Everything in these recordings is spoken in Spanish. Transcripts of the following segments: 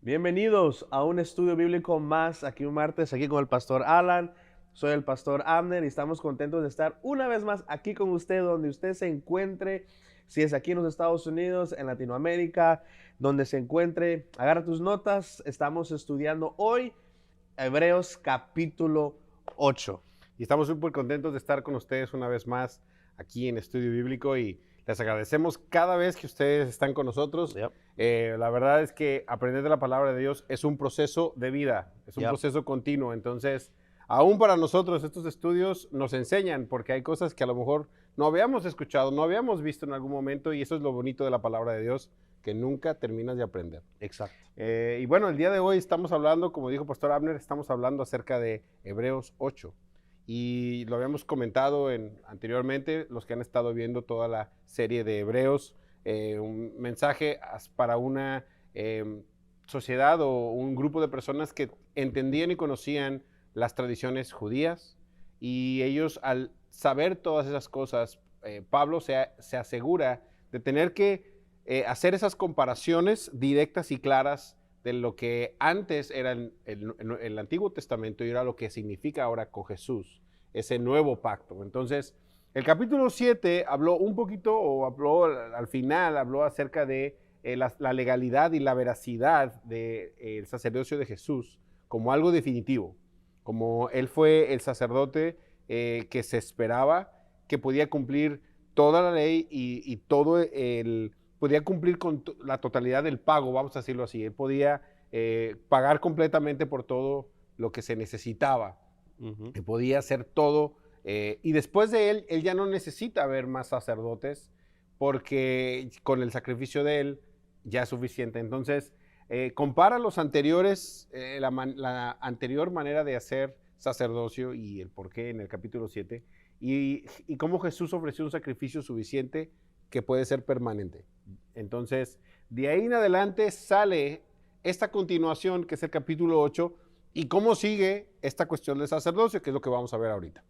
Bienvenidos a un estudio bíblico más, aquí un martes, aquí con el pastor Alan. Soy el pastor Abner y estamos contentos de estar una vez más aquí con usted, donde usted se encuentre, si es aquí en los Estados Unidos, en Latinoamérica, donde se encuentre. Agarra tus notas, estamos estudiando hoy Hebreos capítulo 8. Y estamos súper contentos de estar con ustedes una vez más aquí en Estudio Bíblico y les agradecemos cada vez que ustedes están con nosotros. Yep. La verdad es que aprender de la palabra de Dios es un proceso de vida, es un Yep. proceso continuo. Entonces, aún para nosotros estos estudios nos enseñan porque hay cosas que a lo mejor no habíamos escuchado, no habíamos visto en algún momento y eso es lo bonito de la palabra de Dios, que nunca terminas de aprender. Exacto. Y bueno, el día de hoy estamos hablando, como dijo Pastor Abner, estamos hablando acerca de Hebreos 8. Y lo habíamos comentado anteriormente, los que han estado viendo toda la serie de Hebreos, un mensaje para una sociedad o un grupo de personas que entendían y conocían las tradiciones judías, y ellos, al saber todas esas cosas, Pablo se asegura de tener que hacer esas comparaciones directas y claras de lo que antes era el Antiguo Testamento y era lo que significa ahora con Jesús, ese nuevo pacto. Entonces, el capítulo 7 habló un poquito, o habló al final, habló acerca de la legalidad y la veracidad del sacerdocio de Jesús como algo definitivo, como Él fue el sacerdote que se esperaba, que podía cumplir toda la ley y todo podía cumplir con la totalidad del pago, vamos a decirlo así. Él podía pagar completamente por todo lo que se necesitaba. Él podía hacer todo. Y después de él ya no necesita ver más sacerdotes porque con el sacrificio de él ya es suficiente. Entonces, compara los anteriores, la anterior manera de hacer sacerdocio y el por qué en el capítulo 7 y cómo Jesús ofreció un sacrificio suficiente que puede ser permanente. Entonces, de ahí en adelante sale esta continuación, que es el capítulo 8, y cómo sigue esta cuestión del sacerdocio, que es lo que vamos a ver ahorita.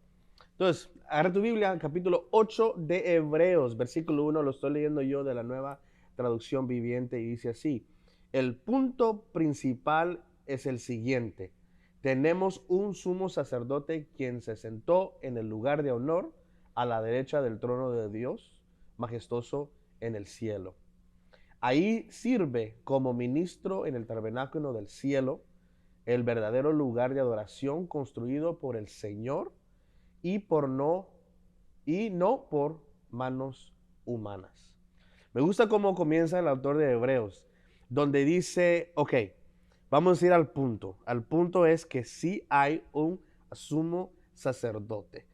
Entonces, agarra tu Biblia, capítulo 8 de Hebreos, versículo 1, lo estoy leyendo yo de la Nueva Traducción Viviente y dice así: el punto principal es el siguiente: tenemos un sumo sacerdote quien se sentó en el lugar de honor a la derecha del trono de Dios, majestuoso en el cielo. Ahí sirve como ministro en el tabernáculo del cielo, el verdadero lugar de adoración construido por el Señor y no por manos humanas. Me gusta cómo comienza el autor de Hebreos, donde dice, ok, vamos a ir al punto. Al punto es que sí hay un sumo sacerdote.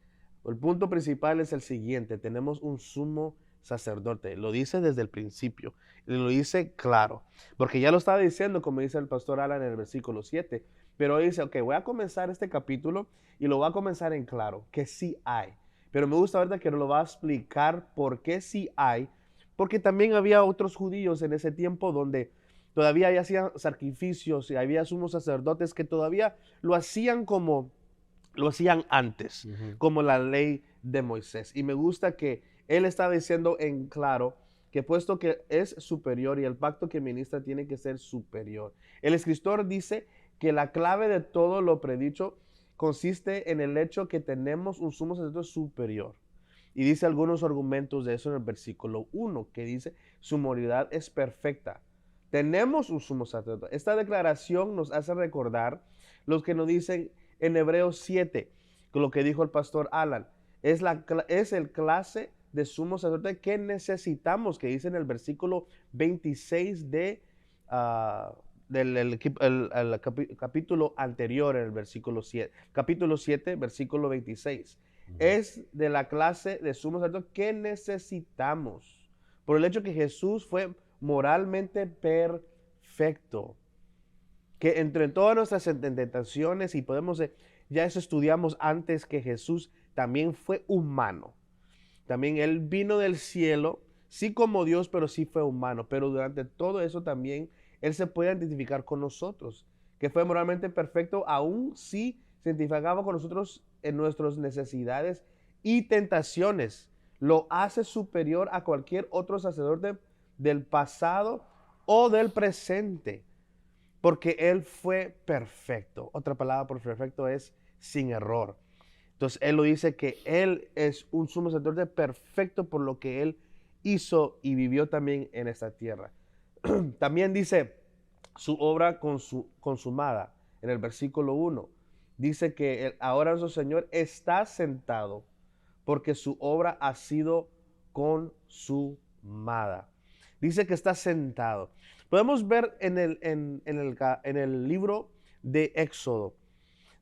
El punto principal es el siguiente: tenemos un sumo sacerdote. Lo dice desde el principio y lo dice claro, porque ya lo estaba diciendo, como dice el pastor Alan en el versículo 7, pero dice, ok, voy a comenzar este capítulo y lo voy a comenzar en claro, que sí hay. Pero me gusta ahorita que nos lo va a explicar por qué sí hay, porque también había otros judíos en ese tiempo donde todavía hacían sacrificios y había sumos sacerdotes que todavía lo hacían como lo hacían antes, como la ley de Moisés. Y me gusta que él está diciendo en claro que puesto que es superior y el pacto que ministra tiene que ser superior. El escritor dice que la clave de todo lo predicho consiste en el hecho que tenemos un sumo sacerdote superior. Y dice algunos argumentos de eso en el versículo 1, que dice, su moralidad es perfecta. Tenemos un sumo sacerdote. Esta declaración nos hace recordar los que nos dicen en Hebreos 7, lo que dijo el pastor Alan, es el clase de sumo sacerdote que necesitamos, que dice en el versículo 26 del capítulo anterior, en el versículo 7, capítulo 7, versículo 26. Es de la clase de sumo sacerdote que necesitamos, por el hecho que Jesús fue moralmente perfecto, que entre todas nuestras tentaciones, y podemos, ya eso estudiamos antes, que Jesús también fue humano. También Él vino del cielo, sí como Dios, pero sí fue humano. Pero durante todo eso también Él se puede identificar con nosotros, que fue moralmente perfecto, aún sí se identificaba con nosotros en nuestras necesidades y tentaciones. Lo hace superior a cualquier otro sacerdote del pasado o del presente. porque Él fue perfecto. Otra palabra por perfecto es sin error. Entonces Él lo dice que Él es un sumo sacerdote perfecto por lo que Él hizo y vivió también en esta tierra. También dice su obra consumada en el versículo 1. Dice que ahora nuestro Señor está sentado porque su obra ha sido consumada. Dice que está sentado. Podemos ver en el libro de Éxodo,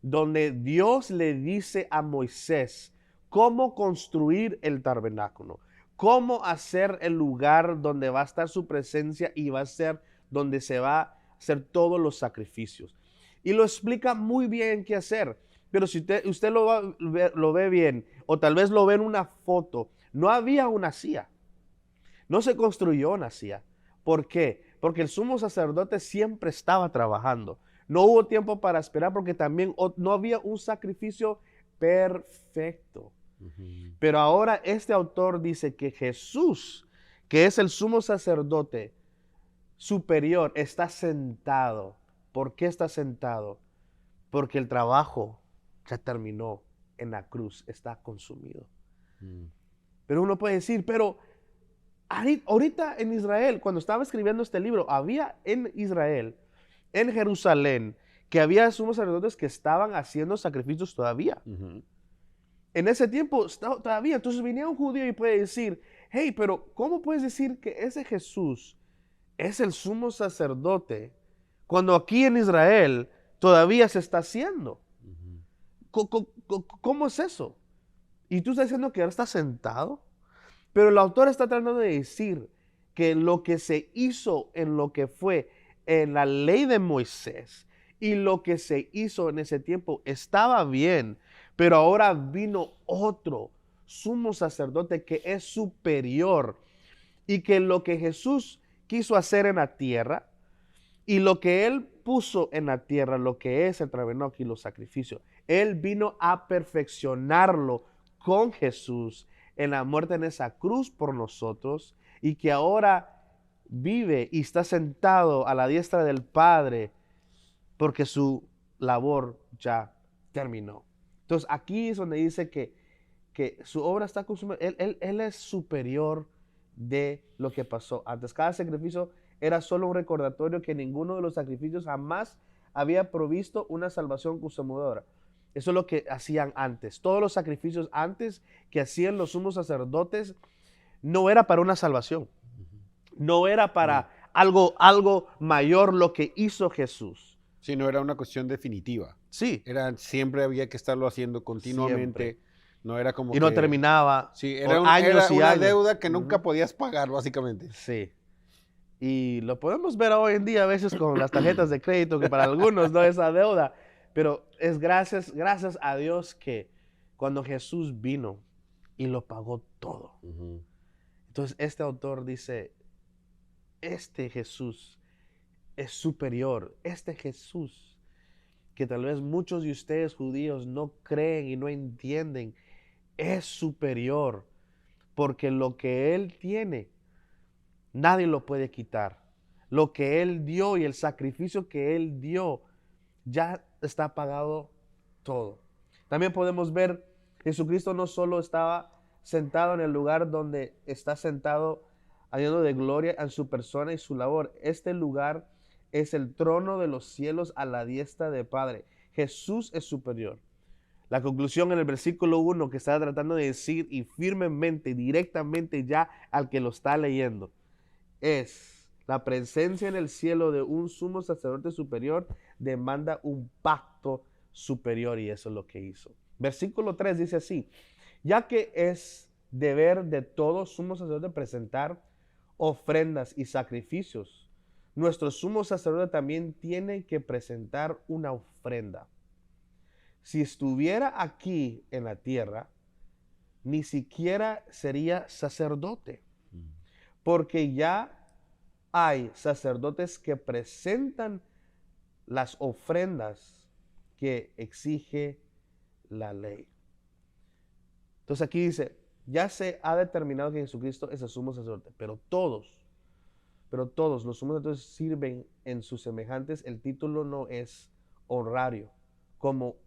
donde Dios le dice a Moisés cómo construir el tabernáculo, cómo hacer el lugar donde va a estar su presencia y va a ser donde se va a hacer todos los sacrificios. Y lo explica muy bien qué hacer. Pero si usted lo ve bien, o tal vez lo ve en una foto, no había una silla. No se construyó una silla. ¿Por qué? Porque el sumo sacerdote siempre estaba trabajando. No hubo tiempo para esperar porque también no había un sacrificio perfecto. Pero ahora este autor dice que Jesús, que es el sumo sacerdote superior, está sentado. ¿Por qué está sentado? Porque el trabajo ya terminó en la cruz, está consumido. Pero uno puede decir, pero ahorita en Israel, cuando estaba escribiendo este libro, había en Israel, en Jerusalén, que había sumos sacerdotes que estaban haciendo sacrificios todavía. En ese tiempo todavía. Entonces venía un judío y puede decir, hey, pero ¿cómo puedes decir que ese Jesús es el sumo sacerdote cuando aquí en Israel todavía se está haciendo? ¿Cómo es eso? Y tú estás diciendo que ahora está sentado. Pero el autor está tratando de decir que lo que se hizo en lo que fue en la ley de Moisés y lo que se hizo en ese tiempo estaba bien, pero ahora vino otro sumo sacerdote que es superior y que lo que Jesús quiso hacer en la tierra y lo que Él puso en la tierra, lo que es el tabernáculo y los sacrificios, Él vino a perfeccionarlo con Jesús en la muerte en esa cruz por nosotros y que ahora vive y está sentado a la diestra del Padre porque su labor ya terminó. Entonces aquí es donde dice que su obra está consumida. Él es superior de lo que pasó antes. Cada sacrificio era solo un recordatorio que ninguno de los sacrificios jamás había provisto una salvación consumadora. Eso es lo que hacían antes. Todos los sacrificios antes que hacían los sumos sacerdotes no era para una salvación. No era para algo mayor lo que hizo Jesús. Sí, no era una cuestión definitiva. Sí. Siempre había que estarlo haciendo continuamente. Siempre. No era como Y no terminaba. Sí, por era años y una años. deuda que nunca podías pagar, básicamente. Sí. Y lo podemos ver hoy en día a veces con las tarjetas de crédito, que para algunos no es esa deuda. Pero es gracias a Dios que cuando Jesús vino y lo pagó todo. Entonces este autor dice, este Jesús es superior. Este Jesús que tal vez muchos de ustedes judíos no creen y no entienden, es superior. Porque lo que Él tiene, nadie lo puede quitar. Lo que Él dio y el sacrificio que Él dio, ya está pagado todo. También podemos ver, Jesucristo no solo estaba sentado en el lugar donde está sentado, lleno de gloria en su persona y su labor. Este lugar es el trono de los cielos a la diestra del Padre. Jesús es superior. La conclusión en el versículo 1 que está tratando de decir y firmemente, directamente ya al que lo está leyendo, es la presencia en el cielo de un sumo sacerdote superior demanda un pacto superior y eso es lo que hizo. Versículo 3 dice así, ya que es deber de todo sumo sacerdote presentar ofrendas y sacrificios, nuestro sumo sacerdote también tiene que presentar una ofrenda. Si estuviera aquí en la tierra, ni siquiera sería sacerdote, porque ya hay sacerdotes que presentan las ofrendas que exige la ley. Entonces aquí dice, ya se ha determinado que Jesucristo es el sumo sacerdote, pero todos pero todos los sumos sacerdotes sirven en sus semejantes. El título no es honorario. Como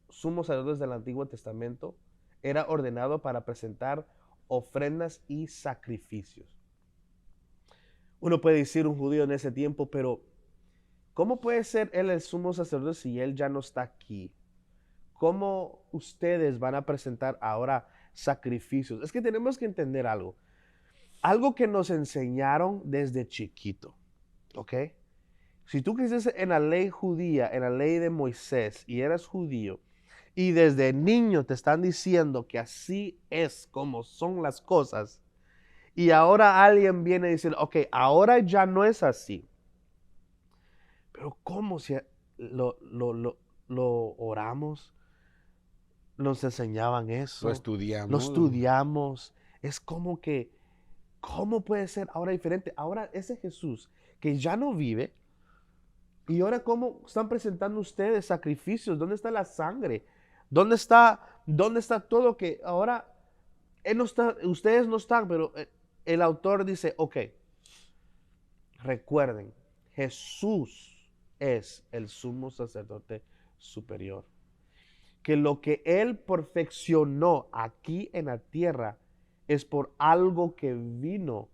sumos sacerdotes del Antiguo Testamento, era ordenado para presentar ofrendas y sacrificios. Uno puede decir un judío en ese tiempo, pero ¿cómo puede ser él el sumo sacerdote si él ya no está aquí? ¿Cómo ustedes van a presentar ahora sacrificios? Es que tenemos que entender algo. Algo que nos enseñaron desde chiquito, ¿ok? Si tú creces en la ley judía, en la ley de Moisés, y eres judío, y desde niño te están diciendo que así es como son las cosas, y ahora alguien viene a decir, ok, ahora ya no es así. Pero ¿cómo si lo oramos? Nos enseñaban eso. Lo estudiamos. Lo estudiamos. Es como que, ¿cómo puede ser ahora diferente? Ahora ese Jesús que ya no vive, y ahora ¿cómo están presentando ustedes sacrificios? ¿Dónde está la sangre? ¿Dónde está todo que ahora él no está, ustedes no están, pero el autor dice, ok, recuerden, Jesús es el sumo sacerdote superior. Que lo que él perfeccionó aquí en la tierra es por algo que vino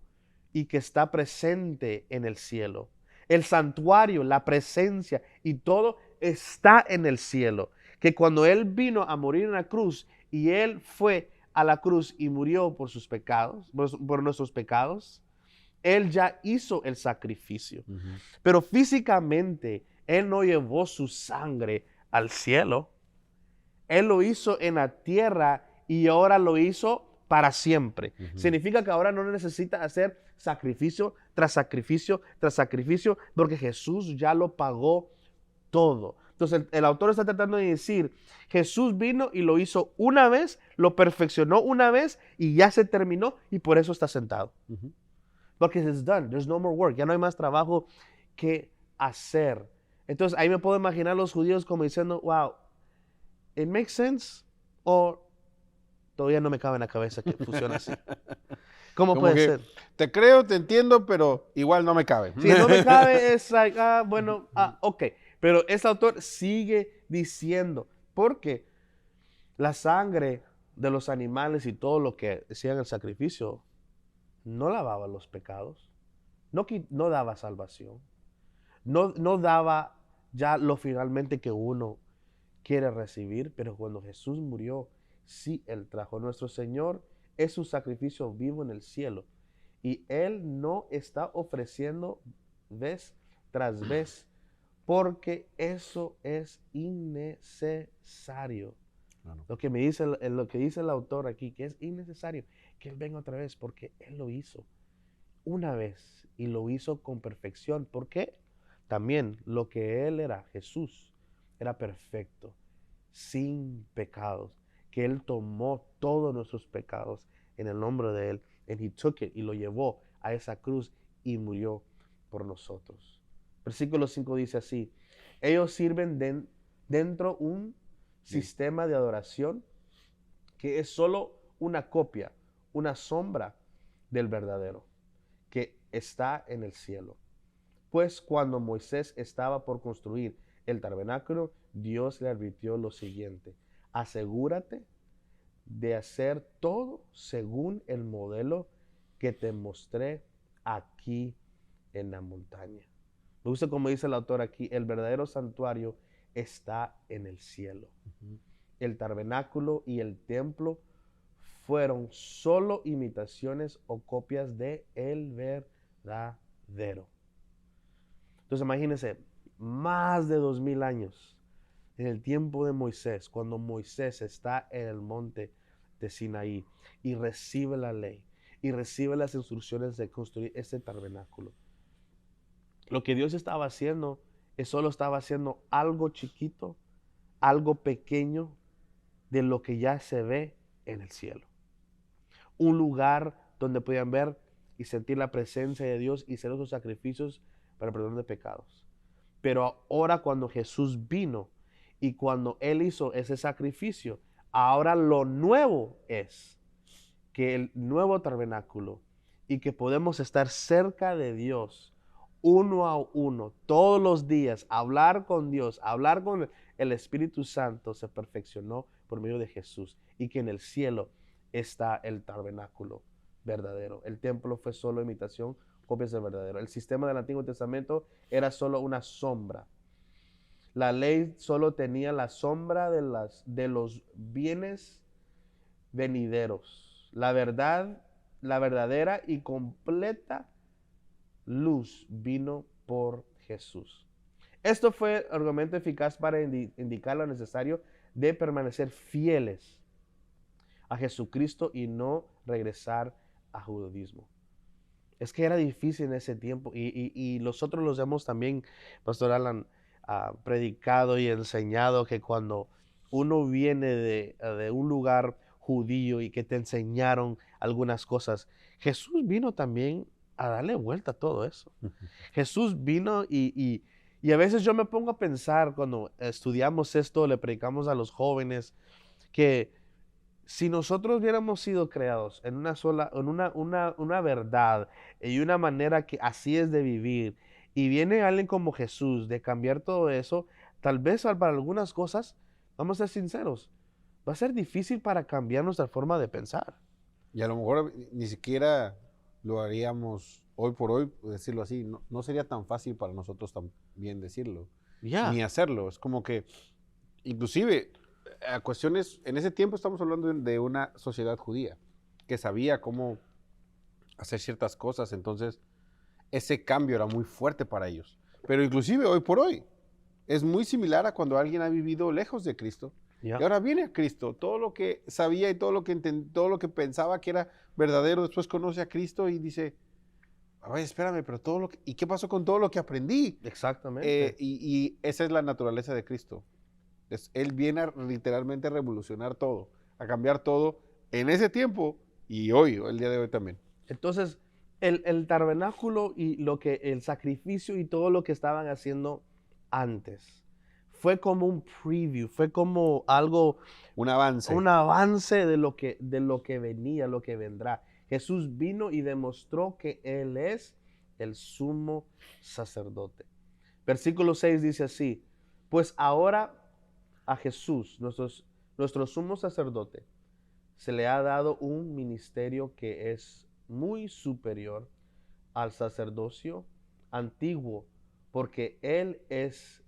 y que está presente en el cielo. El santuario, la presencia y todo está en el cielo. Que cuando él vino a morir en la cruz y él fue a la cruz y murió por sus pecados, por nuestros pecados, él ya hizo el sacrificio. Pero físicamente él no llevó su sangre al cielo. Él lo hizo en la tierra y ahora lo hizo para siempre. Significa que ahora no necesita hacer sacrificio tras sacrificio tras sacrificio, porque Jesús ya lo pagó todo. Entonces el autor está tratando de decir, Jesús vino y lo hizo una vez, lo perfeccionó una vez y ya se terminó y por eso está sentado. Porque it's done, there's no more work, ya no hay más trabajo que hacer. Entonces ahí me puedo imaginar los judíos como diciendo, wow, it makes sense, o todavía no me cabe en la cabeza que funciona así. ¿Cómo Como puede que ser? te creo, te entiendo, pero igual no me cabe. Si no me cabe, es like, bueno, ok. Pero este autor sigue diciendo, porque la sangre de los animales y todo lo que hacían el sacrificio no lavaba los pecados, no daba salvación, no daba ya lo finalmente que uno quiere recibir, pero cuando Jesús murió, sí, Él trajo. Nuestro Señor es un sacrificio vivo en el cielo y Él no está ofreciendo vez tras vez porque eso es innecesario. Claro. Lo que dice el autor aquí, que es innecesario que Él venga otra vez porque Él lo hizo una vez y lo hizo con perfección. ¿Por qué? También lo que Él era, Jesús, era perfecto, sin pecados, que Él tomó todos nuestros pecados en el nombre de Él, and He took it, y lo llevó a esa cruz y murió por nosotros. Versículo 5 dice así, ellos sirven dentro un sistema de adoración que es solo una copia, una sombra del verdadero, que está en el cielo. Pues cuando Moisés estaba por construir el tabernáculo, Dios le advirtió lo siguiente: asegúrate de hacer todo según el modelo que te mostré aquí en la montaña. Me gusta como dice el autor aquí, el verdadero santuario está en el cielo. El tabernáculo y el templo fueron solo imitaciones o copias de el verdadero. Entonces imagínense, más de 2000 años en el tiempo de Moisés, cuando Moisés está en el monte de Sinaí y recibe la ley y recibe las instrucciones de construir este tabernáculo. Lo que Dios estaba haciendo es solo estaba haciendo algo chiquito, algo pequeño de lo que ya se ve en el cielo. Un lugar donde podían ver y sentir la presencia de Dios y hacer los sacrificios para el perdón de pecados. Pero ahora cuando Jesús vino y cuando Él hizo ese sacrificio, ahora lo nuevo es que el nuevo tabernáculo y que podemos estar cerca de Dios uno a uno, todos los días, hablar con Dios, hablar con el Espíritu Santo, se perfeccionó por medio de Jesús, y que en el cielo está el tabernáculo verdadero. El templo fue solo imitación, copias del verdadero. El sistema del Antiguo Testamento era solo una sombra. La ley solo tenía la sombra de los bienes venideros. La verdad, la verdadera y completa luz vino por Jesús. Esto fue argumento eficaz para indicar lo necesario de permanecer fieles a Jesucristo y no regresar a judaísmo. Es que era difícil en ese tiempo, y nosotros los hemos también, Pastor Alan, predicado y enseñado que cuando uno viene de un lugar judío y que te enseñaron algunas cosas, Jesús vino también a darle vuelta a todo eso. Jesús vino y a veces yo me pongo a pensar cuando estudiamos esto, le predicamos a los jóvenes, que si nosotros hubiéramos sido creados en una sola, en una verdad y una manera que así es de vivir, y viene alguien como Jesús de cambiar todo eso, tal vez para algunas cosas, vamos a ser sinceros, va a ser difícil para cambiar nuestra forma de pensar. Y a lo mejor ni siquiera lo haríamos hoy por hoy, decirlo así. No, no sería tan fácil para nosotros también decirlo, Ya, ni hacerlo. Es como que, inclusive, a cuestiones, en ese tiempo estamos hablando de una sociedad judía que sabía cómo hacer ciertas cosas, entonces ese cambio era muy fuerte para ellos. Pero inclusive hoy por hoy es muy similar a cuando alguien ha vivido lejos de Cristo y ya, ahora viene a Cristo. Todo lo que sabía y todo lo que todo lo que pensaba que era verdadero, después conoce a Cristo y dice, ay, espérame, pero todo lo que, ¿y qué pasó con todo lo que aprendí? exactamente. Y esa es la naturaleza de Cristo. Él viene a literalmente revolucionar todo, a cambiar todo en ese tiempo y hoy, el día de hoy también. Entonces, el tabernáculo y el sacrificio y todo lo que estaban haciendo antes fue como un preview, fue como algo, Un avance. un avance de lo que venía, lo que vendrá. Jesús vino y demostró que Él es el sumo sacerdote. Versículo 6 dice así: pues ahora a Jesús, nuestro sumo sacerdote, se le ha dado un ministerio que es muy superior al sacerdocio antiguo, porque Él es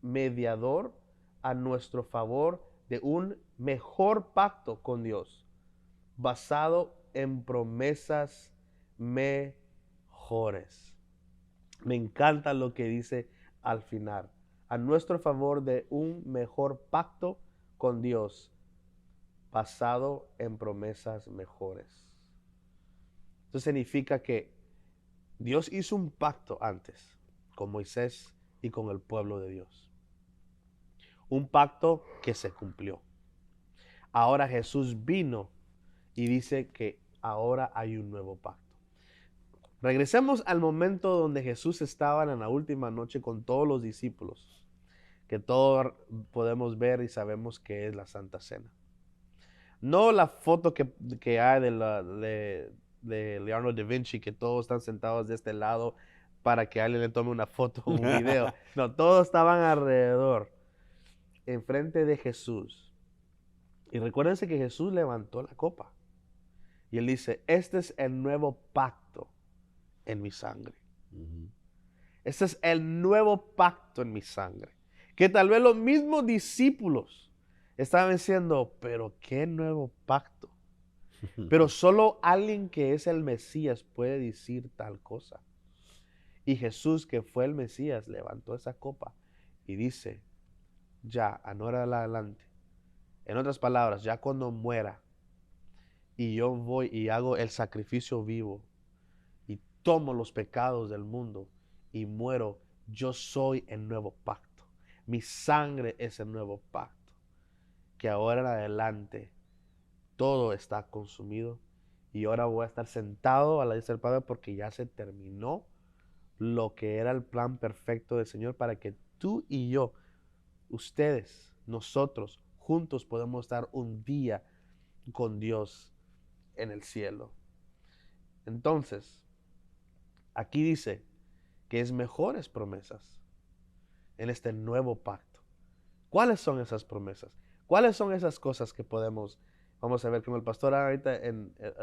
mediador a nuestro favor de un mejor pacto con Dios, basado en promesas mejores. Me encanta lo que dice al final: a nuestro favor de un mejor pacto con Dios, basado en promesas mejores. Esto significa que Dios hizo un pacto antes con Moisés y con el pueblo de Dios. Un pacto que se cumplió. Ahora Jesús vino y dice que ahora hay un nuevo pacto. Regresemos al momento donde Jesús estaba en la última noche con todos los discípulos, que todos podemos ver y sabemos que es la Santa Cena. No la foto que hay de Leonardo da Vinci, que todos están sentados de este lado para que alguien le tome una foto o un video. No, todos estaban alrededor, enfrente de Jesús. Y recuérdense que Jesús levantó la copa. Y él dice: este es el nuevo pacto en mi sangre. Este es el nuevo pacto en mi sangre. Que tal vez los mismos discípulos estaban diciendo: pero qué nuevo pacto. Pero solo alguien que es el Mesías puede decir tal cosa. Y Jesús, que fue el Mesías, levantó esa copa y dice: ya, ahora adelante. En otras palabras, ya cuando muera y yo voy y hago el sacrificio vivo y tomo los pecados del mundo y muero, yo soy el nuevo pacto. Mi sangre es el nuevo pacto. Que ahora en adelante todo está consumido y ahora voy a estar sentado a la diestra del Padre, porque ya se terminó lo que era el plan perfecto del Señor para que tú y yo, ustedes, nosotros, juntos podemos estar un día con Dios en el cielo. Entonces, aquí dice que es mejores promesas en este nuevo pacto. ¿Cuáles son esas promesas? ¿Cuáles son esas cosas que vamos a ver, como el pastor ahorita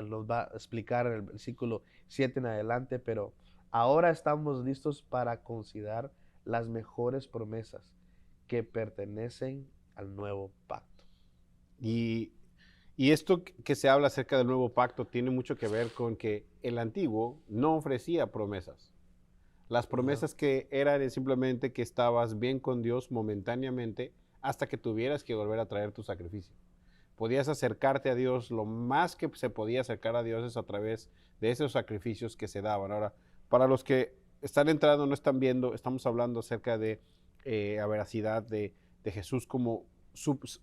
nos va a explicar en el versículo 7 en adelante, pero ahora estamos listos para considerar las mejores promesas que pertenecen al nuevo pacto. Y esto que se habla acerca del nuevo pacto tiene mucho que ver con que el antiguo no ofrecía promesas. Las promesas que eran simplemente que estabas bien con Dios momentáneamente hasta que tuvieras que volver a traer tu sacrificio. Podías acercarte a Dios, lo más que se podía acercar a Dios es a través de esos sacrificios que se daban. Ahora, para los que están entrando, no están viendo, estamos hablando acerca de la veracidad de Jesús como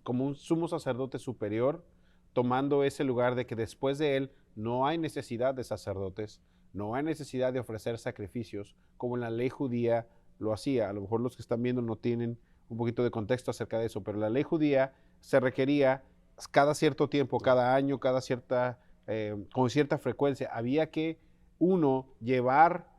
un sumo sacerdote superior, tomando ese lugar de que después de él no hay necesidad de sacerdotes, no hay necesidad de ofrecer sacrificios como en la ley judía lo hacía. A lo mejor los que están viendo no tienen un poquito de contexto acerca de eso, pero la ley judía se requería cada cierto tiempo, cada año, con cierta frecuencia, había que uno llevar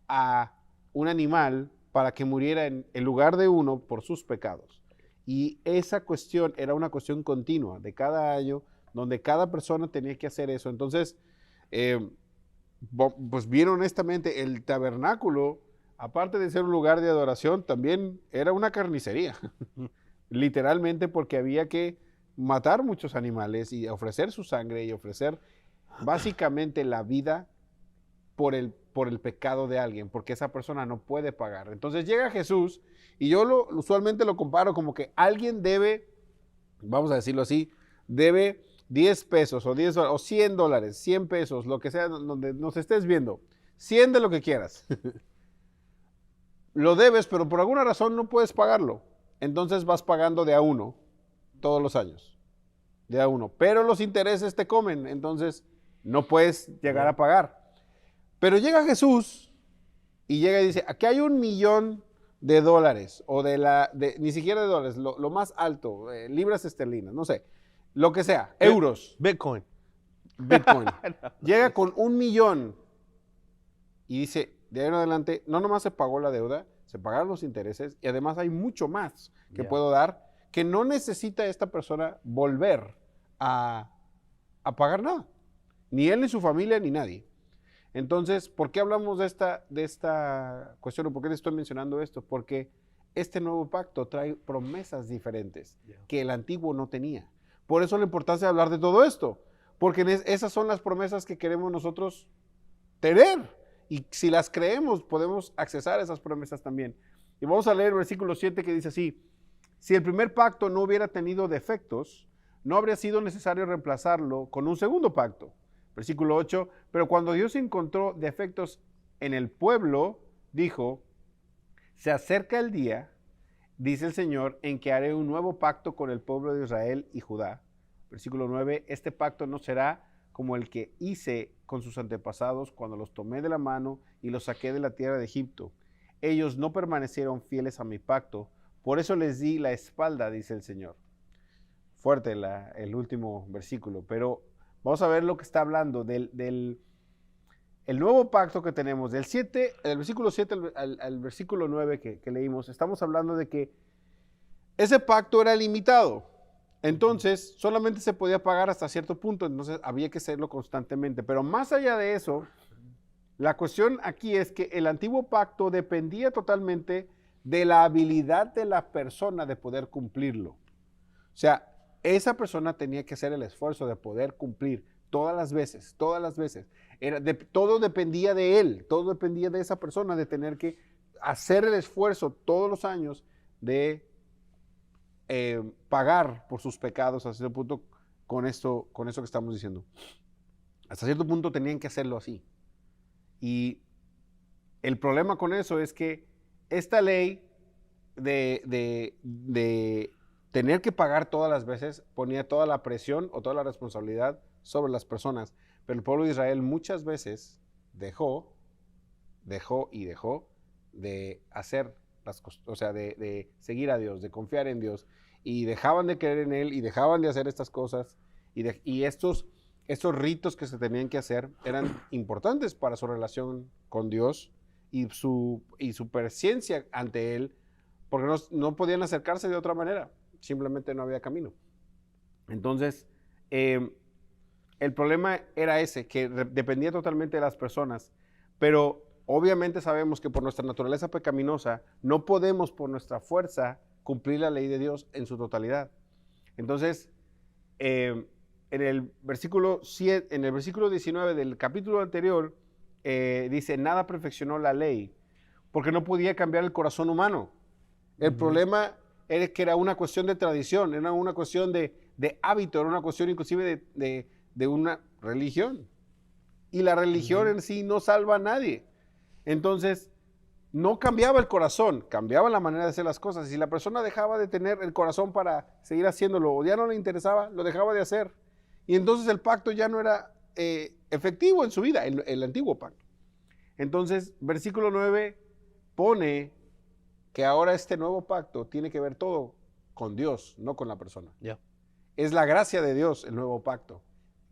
a un animal para que muriera en el lugar de uno por sus pecados. Y esa cuestión era una cuestión continua de cada año, donde cada persona tenía que hacer eso. Entonces, pues bien honestamente, el tabernáculo, aparte de ser un lugar de adoración, también era una carnicería. Literalmente, porque había que matar muchos animales y ofrecer su sangre y ofrecer básicamente la vida por el pecado de alguien, porque esa persona no puede pagar. Entonces llega Jesús y yo usualmente lo comparo como que alguien debe, vamos a decirlo así, debe 10 pesos o 10 o 100 dólares, 100 pesos, lo que sea, donde nos estés viendo, 100 de lo que quieras. Lo debes, pero por alguna razón no puedes pagarlo. Entonces vas pagando de a uno todos los años, de a uno. Pero los intereses te comen, entonces no puedes llegar a pagar. Pero llega Jesús y llega y dice, aquí hay $1,000,000 o ni siquiera de dólares, lo más alto, libras esterlinas, no sé, lo que sea, euros. Bitcoin. Llega con 1,000,000 y dice, de ahí en adelante, no nomás se pagó la deuda, se pagaron los intereses y además hay mucho más que puedo dar que no necesita esta persona volver a pagar nada. Ni él, ni su familia, ni nadie. Entonces, ¿por qué hablamos de esta cuestión o por qué les estoy mencionando esto? Porque este nuevo pacto trae promesas diferentes que el antiguo no tenía. Por eso la importancia de hablar de todo esto, porque esas son las promesas que queremos nosotros tener. Y si las creemos, podemos accesar a esas promesas también. Y vamos a leer el versículo 7 que dice así, si el primer pacto no hubiera tenido defectos, no habría sido necesario reemplazarlo con un segundo pacto. Versículo 8, pero cuando Dios encontró defectos en el pueblo, dijo, se acerca el día, dice el Señor, en que haré un nuevo pacto con el pueblo de Israel y Judá. Versículo 9, este pacto no será como el que hice con sus antepasados cuando los tomé de la mano y los saqué de la tierra de Egipto. Ellos no permanecieron fieles a mi pacto, por eso les di la espalda, dice el Señor. Fuerte el último versículo, pero vamos a ver lo que está hablando el nuevo pacto que tenemos, del versículo 7 al versículo 9 que leímos. Estamos hablando de que ese pacto era limitado. Entonces, solamente se podía pagar hasta cierto punto, entonces había que hacerlo constantemente. Pero más allá de eso, la cuestión aquí es que el antiguo pacto dependía totalmente de la habilidad de la persona de poder cumplirlo. O sea, esa persona tenía que hacer el esfuerzo de poder cumplir todas las veces. Todo dependía de él, todo dependía de esa persona, de tener que hacer el esfuerzo todos los años de pagar por sus pecados hasta cierto punto con esto que estamos diciendo. Hasta cierto punto tenían que hacerlo así. Y el problema con eso es que esta ley de tener que pagar todas las veces ponía toda la presión o toda la responsabilidad sobre las personas. Pero el pueblo de Israel muchas veces dejó de hacer las cosas, o sea, de seguir a Dios, de confiar en Dios, y dejaban de creer en Él y dejaban de hacer estas cosas, y estos esos ritos que se tenían que hacer eran importantes para su relación con Dios y su presencia ante Él, porque no podían acercarse de otra manera, simplemente no había camino. Entonces, el problema era ese, que dependía totalmente de las personas, pero obviamente sabemos que por nuestra naturaleza pecaminosa no podemos por nuestra fuerza cumplir la ley de Dios en su totalidad. Entonces, en el versículo 19 del capítulo anterior, dice, nada perfeccionó la ley, porque no podía cambiar el corazón humano. El problema era que era una cuestión de tradición, era una cuestión de hábito, era una cuestión inclusive de una religión. Y la religión en sí no salva a nadie. Entonces, no cambiaba el corazón, cambiaba la manera de hacer las cosas. Si la persona dejaba de tener el corazón para seguir haciéndolo o ya no le interesaba, lo dejaba de hacer. Y entonces el pacto ya no era efectivo en su vida, el antiguo pacto. Entonces, versículo 9 pone que ahora este nuevo pacto tiene que ver todo con Dios, no con la persona. Yeah. Es la gracia de Dios el nuevo pacto,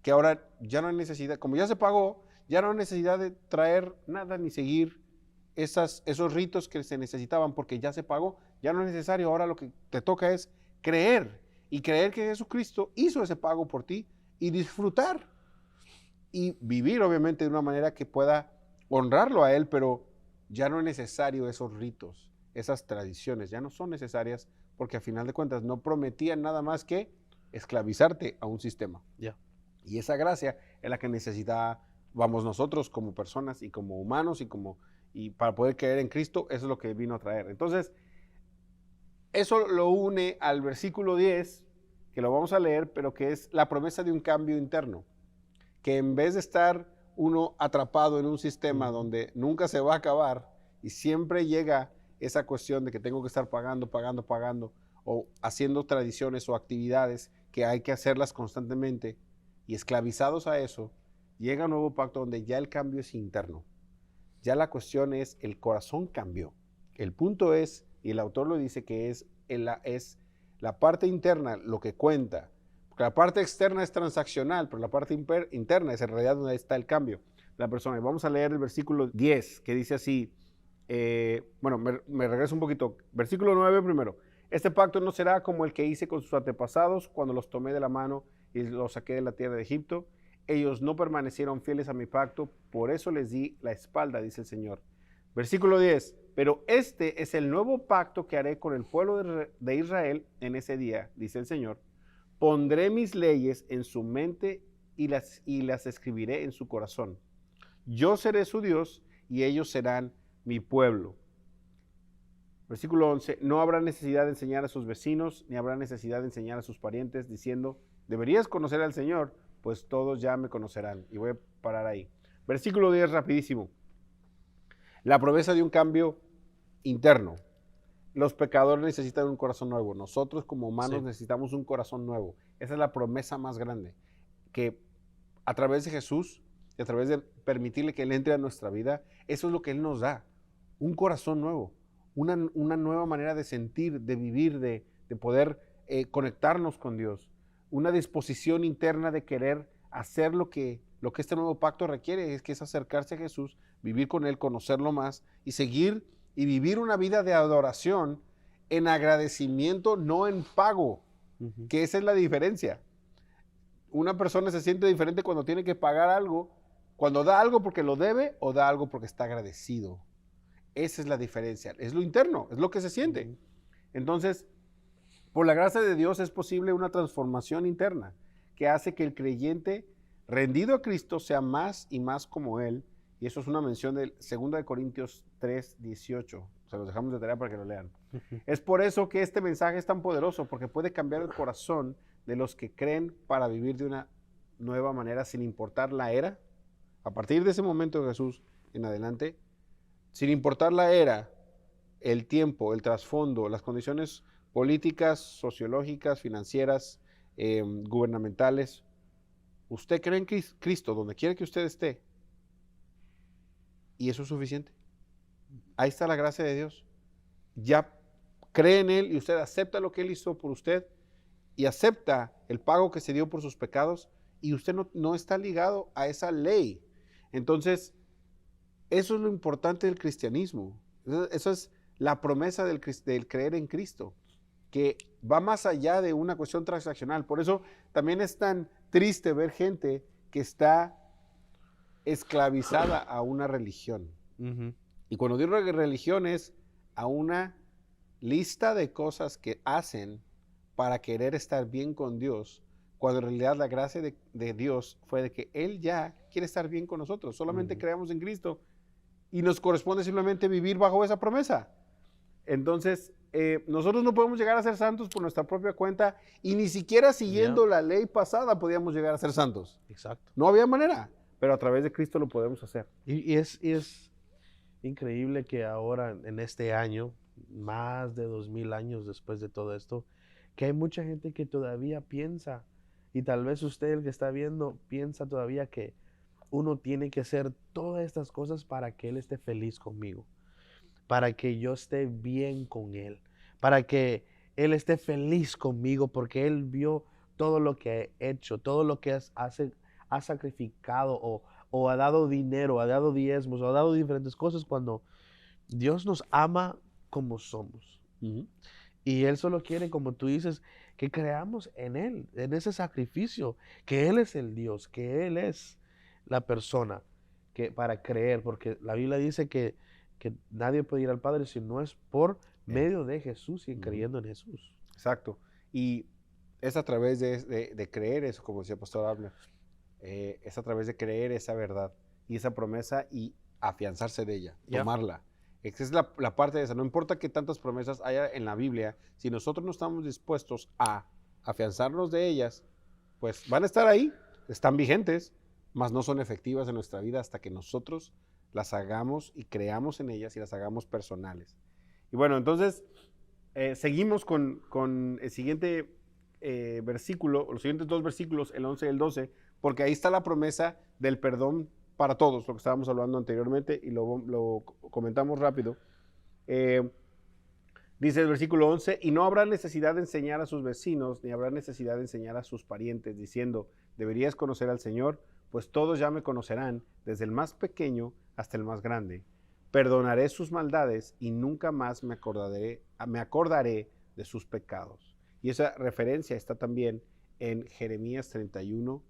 que ahora ya no hay necesidad, como ya se pagó, ya no hay necesidad de traer nada ni seguir esos ritos que se necesitaban porque ya se pagó, ya no es necesario. Ahora lo que te toca es creer y creer que Jesucristo hizo ese pago por ti y disfrutar y vivir obviamente de una manera que pueda honrarlo a Él, pero ya no es necesario esos ritos, esas tradiciones, ya no son necesarias porque a final de cuentas no prometían nada más que esclavizarte a un sistema. Yeah. Y esa gracia es la que necesitábamos nosotros como personas y como humanos y para poder creer en Cristo, eso es lo que vino a traer. Entonces, eso lo une al versículo 10, que lo vamos a leer, pero que es la promesa de un cambio interno, que en vez de estar uno atrapado en un sistema donde nunca se va a acabar y siempre llega esa cuestión de que tengo que estar pagando, o haciendo tradiciones o actividades que hay que hacerlas constantemente y esclavizados a eso, llega un nuevo pacto donde ya el cambio es interno. Ya la cuestión es, el corazón cambió. El punto es, y el autor lo dice, que es la parte interna lo que cuenta. Porque la parte externa es transaccional, pero la parte interna es en realidad donde está el cambio de la persona. Y vamos a leer el versículo 10, que dice así, me regreso un poquito. Versículo 9 primero. Este pacto no será como el que hice con sus antepasados cuando los tomé de la mano y los saqué de la tierra de Egipto. Ellos no permanecieron fieles a mi pacto, por eso les di la espalda, dice el Señor. Versículo 10. Pero este es el nuevo pacto que haré con el pueblo de Israel en ese día, dice el Señor. Pondré mis leyes en su mente y las escribiré en su corazón. Yo seré su Dios y ellos serán mi pueblo. Versículo 11. No habrá necesidad de enseñar a sus vecinos, ni habrá necesidad de enseñar a sus parientes, diciendo, deberías conocer al Señor, pues todos ya me conocerán. Y voy a parar ahí. Versículo 10, rapidísimo. La promesa de un cambio interno. Los pecadores necesitan un corazón nuevo. Nosotros como humanos necesitamos un corazón nuevo. Esa es la promesa más grande. Que a través de Jesús, y a través de permitirle que Él entre a nuestra vida, eso es lo que Él nos da. Un corazón nuevo. Una nueva manera de sentir, de vivir, de poder conectarnos con Dios. Una disposición interna de querer hacer lo que este nuevo pacto requiere, que es acercarse a Jesús, vivir con Él, conocerlo más y seguir y vivir una vida de adoración en agradecimiento, no en pago, que esa es la diferencia. Una persona se siente diferente cuando tiene que pagar algo, cuando da algo porque lo debe o da algo porque está agradecido. Esa es la diferencia, es lo interno, es lo que se siente. Entonces, por la gracia de Dios es posible una transformación interna que hace que el creyente rendido a Cristo sea más y más como Él. Y eso es una mención de 2 Corintios 3, 18. Se los dejamos de tarea para que lo lean. Es por eso que este mensaje es tan poderoso, porque puede cambiar el corazón de los que creen para vivir de una nueva manera sin importar la era. A partir de ese momento de Jesús en adelante, sin importar la era, el tiempo, el trasfondo, las condiciones políticas, sociológicas, financieras, gubernamentales. Usted cree en Cristo, donde quiera que usted esté, y eso es suficiente. Ahí está la gracia de Dios. Ya cree en Él y usted acepta lo que Él hizo por usted y acepta el pago que se dio por sus pecados y usted no está ligado a esa ley. Entonces, eso es lo importante del cristianismo. Eso es la promesa del creer en Cristo, que va más allá de una cuestión transaccional. Por eso también es tan triste ver gente que está esclavizada a una religión. Y cuando digo religión es a una lista de cosas que hacen para querer estar bien con Dios, cuando en realidad la gracia de Dios fue de que Él ya quiere estar bien con nosotros. Solamente creamos en Cristo y nos corresponde simplemente vivir bajo esa promesa. Entonces, nosotros no podemos llegar a ser santos por nuestra propia cuenta y ni siquiera siguiendo la ley pasada podíamos llegar a ser santos. Exacto. No había manera, pero a través de Cristo lo podemos hacer. Y es increíble que ahora, en este año, más de 2000 años después de todo esto, que hay mucha gente que todavía piensa, y tal vez usted, el que está viendo, piensa todavía que uno tiene que hacer todas estas cosas para que Él esté feliz conmigo, para que yo esté bien con Él, para que Él esté feliz conmigo, porque Él vio todo lo que he hecho, todo lo que ha sacrificado o ha dado dinero, ha dado diezmos, o ha dado diferentes cosas, cuando Dios nos ama como somos. Y Él solo quiere, como tú dices, que creamos en Él, en ese sacrificio, que Él es el Dios, que Él es la persona para creer, porque la Biblia dice que nadie puede ir al Padre si no es por medio de Jesús y creyendo en Jesús. Exacto. Y es a través de creer eso, como decía el pastor Abner, es a través de creer esa verdad y esa promesa y afianzarse de ella, tomarla. Esa es la parte de esa. No importa qué tantas promesas haya en la Biblia, si nosotros no estamos dispuestos a afianzarnos de ellas, pues van a estar ahí, están vigentes, mas no son efectivas en nuestra vida hasta que nosotros las hagamos y creamos en ellas y las hagamos personales. Y bueno, entonces seguimos con el siguiente versículo, los siguientes dos versículos, el 11 y el 12, porque ahí está la promesa del perdón para todos, lo que estábamos hablando anteriormente y lo comentamos rápido. Dice el versículo 11, y no habrá necesidad de enseñar a sus vecinos, ni habrá necesidad de enseñar a sus parientes, diciendo, deberías conocer al Señor, pues todos ya me conocerán, desde el más pequeño hasta el más grande. Perdonaré sus maldades y nunca más me acordaré de sus pecados. Y esa referencia está también en Jeremías 31,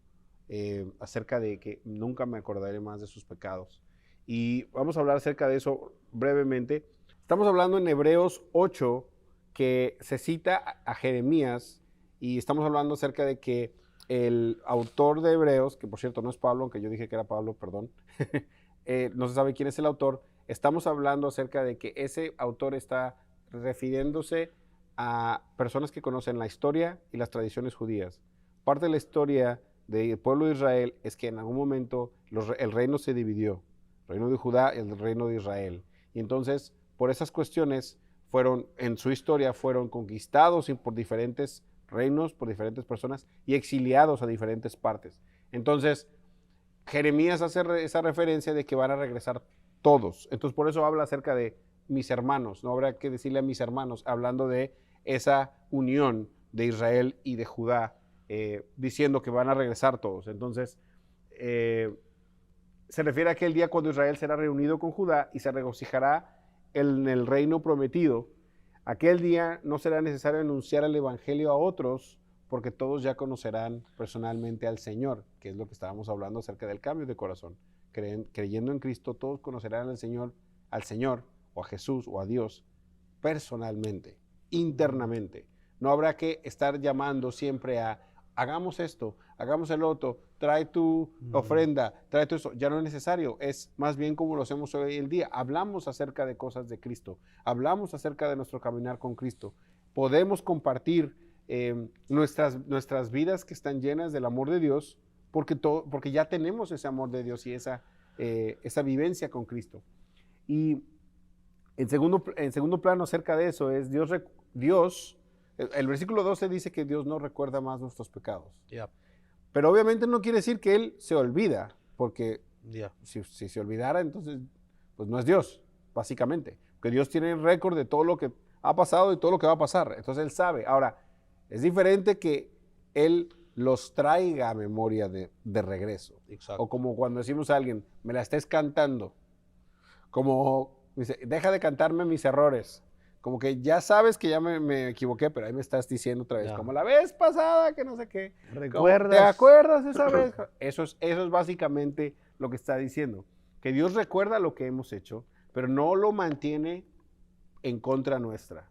acerca de que nunca me acordaré más de sus pecados. Y vamos a hablar acerca de eso brevemente. Estamos hablando en Hebreos 8, que se cita a Jeremías, y estamos hablando acerca de que el autor de Hebreos, que por cierto no es Pablo, aunque yo dije que era Pablo, perdón, no se sabe quién es el autor. Estamos hablando acerca de que ese autor está refiriéndose a personas que conocen la historia y las tradiciones judías. Parte de la historia del pueblo de Israel es que en algún momento el reino se dividió, el reino de Judá y el reino de Israel. Y entonces, por esas cuestiones, en su historia fueron conquistados por diferentes reinos, por diferentes personas y exiliados a diferentes partes. Entonces, Jeremías hace esa referencia de que van a regresar todos. Entonces, por eso habla acerca de mis hermanos. No habrá que decirle a mis hermanos, hablando de esa unión de Israel y de Judá, diciendo que van a regresar todos. Entonces, se refiere a aquel día cuando Israel será reunido con Judá y se regocijará en el reino prometido. Aquel día no será necesario anunciar el evangelio a otros, porque todos ya conocerán personalmente al Señor, que es lo que estábamos hablando acerca del cambio de corazón. Creyendo en Cristo, todos conocerán al Señor o a Jesús o a Dios personalmente, internamente. No habrá que estar llamando siempre a hagamos esto, hagamos el otro, trae tu ofrenda, trae tu eso. Ya no es necesario, es más bien como lo hacemos hoy en día. Hablamos acerca de cosas de Cristo, hablamos acerca de nuestro caminar con Cristo. Podemos compartir nuestras vidas que están llenas del amor de Dios, porque ya tenemos ese amor de Dios y esa vivencia con Cristo. Y en segundo plano acerca de eso es Dios. El versículo 12 dice que Dios no recuerda más nuestros pecados. Pero obviamente no quiere decir que Él se olvida, porque si se olvidara, entonces pues no es Dios, básicamente. Porque Dios tiene el récord de todo lo que ha pasado y todo lo que va a pasar. Entonces Él sabe. Ahora, es diferente que Él los traiga a memoria de regreso. Exacto. O como cuando decimos a alguien, me la estés cantando. Como, dice, deja de cantarme mis errores. Como que ya sabes que ya me equivoqué, pero ahí me estás diciendo otra vez, Ya. como la vez pasada, que no sé qué. ¿Recuerdas? ¿Te acuerdas esa vez? Eso es básicamente lo que está diciendo. Que Dios recuerda lo que hemos hecho, pero no lo mantiene en contra nuestra.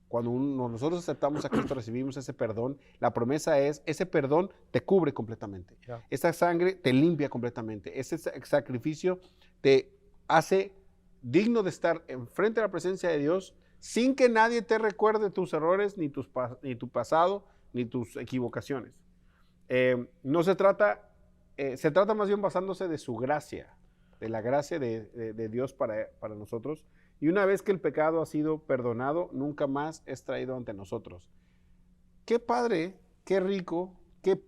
Cuando nosotros aceptamos a Cristo, recibimos ese perdón, la promesa es, ese perdón te cubre completamente. Ya. Esa sangre te limpia completamente. Ese sacrificio te hace digno de estar enfrente de la presencia de Dios sin que nadie te recuerde tus errores, ni tu pasado, ni tus equivocaciones. No se trata, se trata más bien basándose de su gracia, de la gracia de Dios para nosotros. Y una vez que el pecado ha sido perdonado, nunca más es traído ante nosotros. Qué padre, qué rico, qué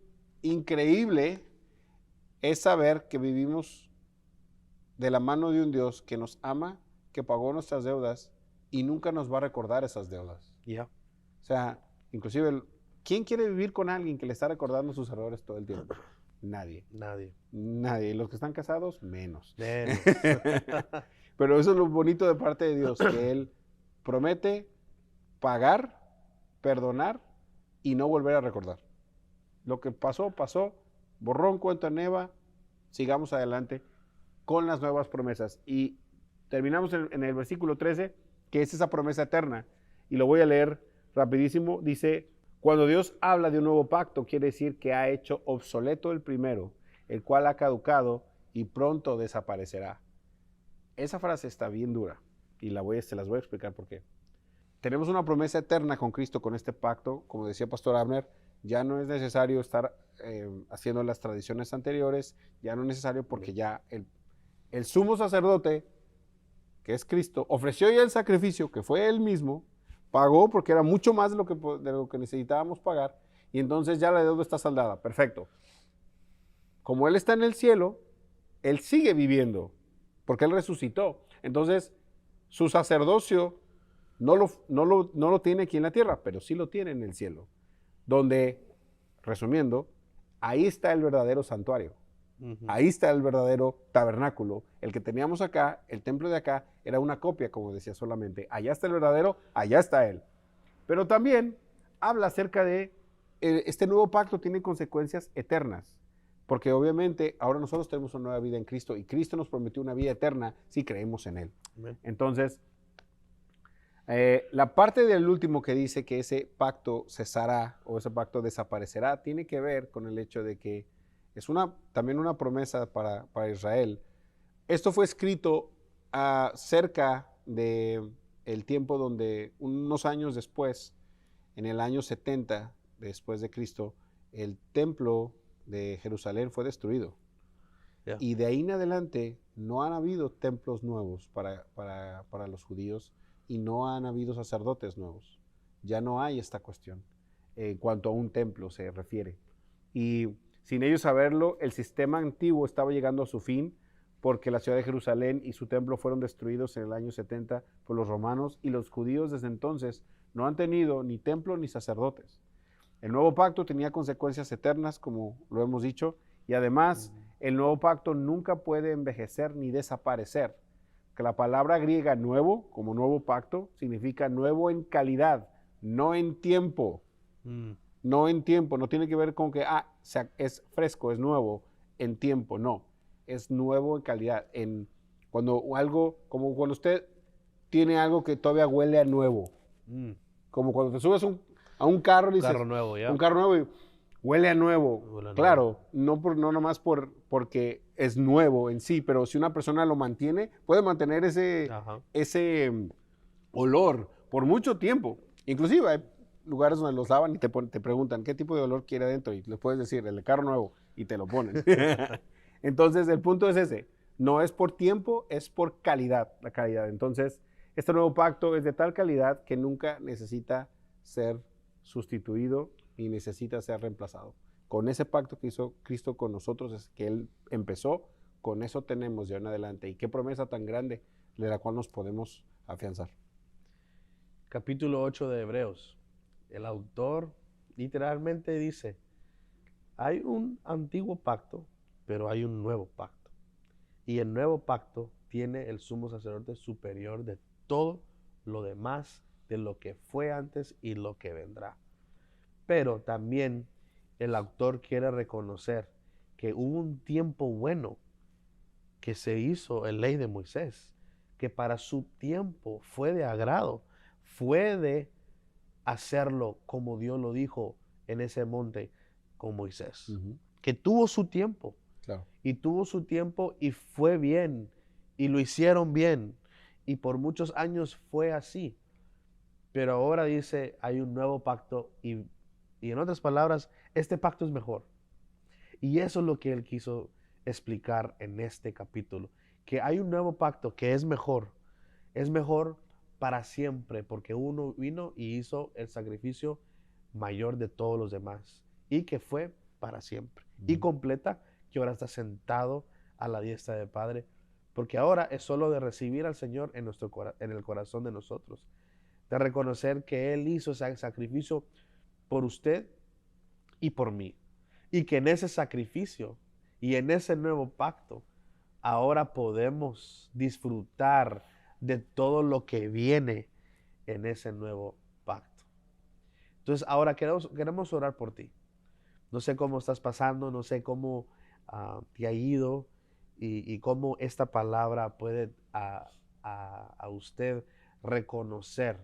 increíble es saber que vivimos de la mano de un Dios que nos ama, que pagó nuestras deudas y nunca nos va a recordar esas deudas. Ya. O sea, inclusive, ¿quién quiere vivir con alguien que le está recordando sus errores todo el tiempo? Nadie. Nadie. Nadie. Los que están casados, menos. Menos. Pero eso es lo bonito de parte de Dios, que Él promete pagar, perdonar y no volver a recordar. Lo que pasó, pasó. Borrón, cuenta nueva. Sigamos adelante con las nuevas promesas. Y terminamos en el versículo 13, que es esa promesa eterna. Y lo voy a leer rapidísimo. Dice, cuando Dios habla de un nuevo pacto, quiere decir que ha hecho obsoleto el primero, el cual ha caducado y pronto desaparecerá. Esa frase está bien dura y se las voy a explicar por qué. Tenemos una promesa eterna con Cristo con este pacto. Como decía Pastor Abner, ya no es necesario estar haciendo las tradiciones anteriores, ya no es necesario porque ya el sumo sacerdote, que es Cristo, ofreció ya el sacrificio, que fue Él mismo, pagó porque era mucho más de lo que necesitábamos pagar, y entonces ya la deuda está saldada. Perfecto. Como Él está en el cielo, Él sigue viviendo, porque Él resucitó. Entonces, su sacerdocio no lo tiene aquí en la tierra, pero sí lo tiene en el cielo, donde, resumiendo, ahí está el verdadero santuario. Ahí está el verdadero tabernáculo. El que teníamos acá, el templo de acá, era una copia, como decía solamente. Allá está el verdadero, allá está Él. Pero también habla acerca de este nuevo pacto tiene consecuencias eternas. Porque obviamente ahora nosotros tenemos una nueva vida en Cristo y Cristo nos prometió una vida eterna si creemos en Él. Amén. Entonces, la parte del último que dice que ese pacto cesará o ese pacto desaparecerá tiene que ver con el hecho de que es también una promesa para Israel. Esto fue escrito cerca del tiempo donde unos años después, en el año 70 después de Cristo, el templo de Jerusalén fue destruido. Yeah. Y de ahí en adelante no han habido templos nuevos para los judíos y no han habido sacerdotes nuevos. Ya no hay esta cuestión en cuanto a un templo se refiere. Y sin ellos saberlo, el sistema antiguo estaba llegando a su fin porque la ciudad de Jerusalén y su templo fueron destruidos en el año 70 por los romanos y los judíos desde entonces no han tenido ni templo ni sacerdotes. El nuevo pacto tenía consecuencias eternas, como lo hemos dicho, y además el nuevo pacto nunca puede envejecer ni desaparecer. Que la palabra griega nuevo, como nuevo pacto, significa nuevo en calidad, no en tiempo. No en tiempo, no tiene que ver con que es fresco, es nuevo en tiempo, no. Es nuevo en calidad. Como cuando usted tiene algo que todavía huele a nuevo. Como cuando te subes a un carro y dices, carro nuevo, ya. Un carro nuevo y huele a nuevo. Huele a claro, nuevo. No nomás porque es nuevo en sí, pero si una persona lo mantiene, puede mantener ese olor por mucho tiempo. Inclusive hay lugares donde los lavan y te preguntan qué tipo de olor quiere adentro y les puedes decir el carro nuevo y te lo ponen. Entonces el punto es ese, no es por tiempo, es por calidad, la calidad. Entonces este nuevo pacto es de tal calidad que nunca necesita ser sustituido y necesita ser reemplazado. Con ese pacto que hizo Cristo con nosotros, es que Él empezó, con eso tenemos de ahora en adelante. Y qué promesa tan grande de la cual nos podemos afianzar. Capítulo 8 de Hebreos. El autor literalmente dice, hay un antiguo pacto, pero hay un nuevo pacto. Y el nuevo pacto tiene el sumo sacerdote superior de todo lo demás, de lo que fue antes y lo que vendrá. Pero también el autor quiere reconocer que hubo un tiempo bueno que se hizo en ley de Moisés, que para su tiempo fue de agrado, fue de hacerlo como Dios lo dijo en ese monte con Moisés, que tuvo su tiempo, Claro. y tuvo su tiempo y fue bien, y lo hicieron bien, y por muchos años fue así. Pero ahora dice, hay un nuevo pacto y en otras palabras, este pacto es mejor. Y eso es lo que él quiso explicar en este capítulo, que hay un nuevo pacto que es mejor para siempre, porque uno vino y hizo el sacrificio mayor de todos los demás, y que fue para siempre. Y completa, que ahora está sentado a la diestra del Padre, porque ahora es solo de recibir al Señor en el corazón de nosotros, de reconocer que Él hizo ese sacrificio por usted y por mí. Y que en ese sacrificio y en ese nuevo pacto, ahora podemos disfrutar de todo lo que viene en ese nuevo pacto. Entonces, ahora queremos orar por ti. No sé cómo estás pasando, no sé cómo te ha ido y cómo esta palabra puede a usted reconocer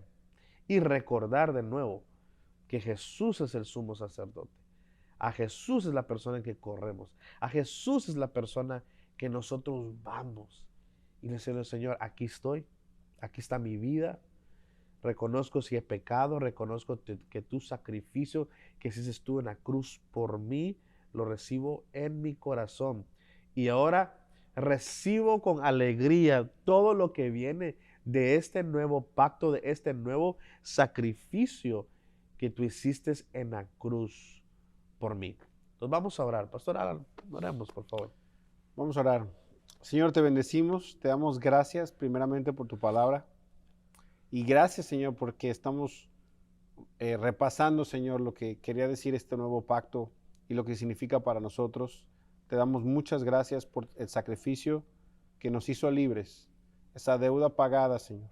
y recordar de nuevo que Jesús es el sumo sacerdote. A Jesús es la persona en que corremos. A Jesús es la persona que nosotros vamos. Y le decimos, Señor, aquí estoy, aquí está mi vida. Reconozco si he pecado, reconozco que tu sacrificio que hiciste tú en la cruz por mí, lo recibo en mi corazón. Y ahora recibo con alegría todo lo que viene de este nuevo pacto, de este nuevo sacrificio que tú hiciste en la cruz por mí. Entonces vamos a orar. Pastor Alan, oremos, por favor. Vamos a orar. Señor, te bendecimos, te damos gracias primeramente por tu palabra. Y gracias, Señor, porque estamos repasando, Señor, lo que quería decir este nuevo pacto y lo que significa para nosotros. Te damos muchas gracias por el sacrificio que nos hizo libres, esa deuda pagada, Señor,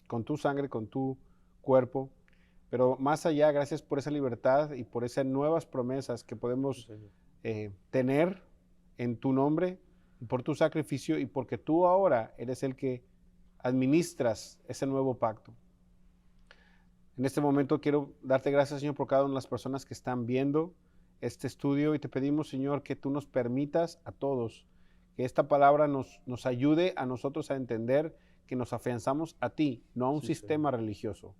con tu sangre, con tu cuerpo. Pero más allá, gracias por esa libertad y por esas nuevas promesas que podemos tener en tu nombre, por tu sacrificio y porque tú ahora eres el que administras ese nuevo pacto. En este momento quiero darte gracias, Señor, por cada una de las personas que están viendo este estudio y te pedimos, Señor, que tú nos permitas a todos que esta palabra nos ayude a nosotros a entender que nos afianzamos a ti, no a un sistema religioso.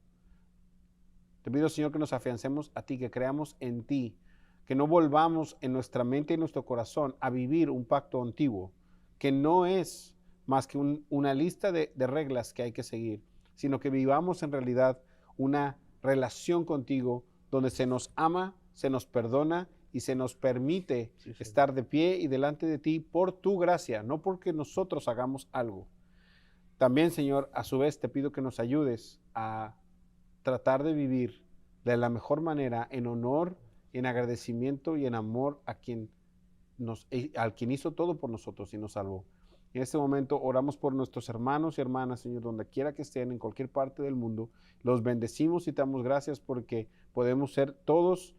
Te pido, Señor, que nos afiancemos a ti, que creamos en ti, que no volvamos en nuestra mente y en nuestro corazón a vivir un pacto antiguo, que no es más que una lista de reglas que hay que seguir, sino que vivamos en realidad una relación contigo donde se nos ama, se nos perdona y se nos permite estar de pie y delante de ti por tu gracia, no porque nosotros hagamos algo. También, Señor, a su vez te pido que nos ayudes a tratar de vivir de la mejor manera en honor, en agradecimiento y en amor al quien hizo todo por nosotros y nos salvó. En este momento oramos por nuestros hermanos y hermanas, Señor, donde quiera que estén, en cualquier parte del mundo. Los bendecimos y te damos gracias porque podemos ser todos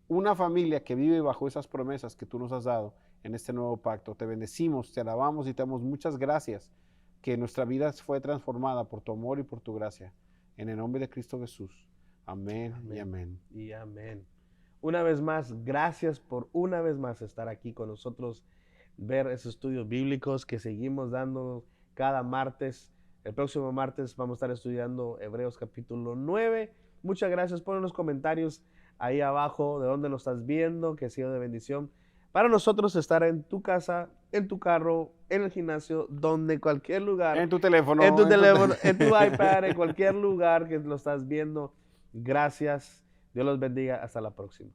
una familia que vive bajo esas promesas que tú nos has dado en este nuevo pacto. Te bendecimos, te alabamos y te damos muchas gracias que nuestra vida fue transformada por tu amor y por tu gracia. En el nombre de Cristo Jesús. Amén, amén. Y amén. Y amén. Una vez más, gracias por una vez más estar aquí con nosotros, ver esos estudios bíblicos que seguimos dando cada martes. El próximo martes vamos a estar estudiando Hebreos capítulo 9. Muchas gracias por los comentarios ahí abajo de dónde nos estás viendo, que ha sido de bendición para nosotros estar en tu casa, en tu carro, en el gimnasio, donde cualquier lugar. En tu teléfono. En tu teléfono, en tu iPad, en cualquier lugar que lo estás viendo. Gracias. Dios los bendiga. Hasta la próxima.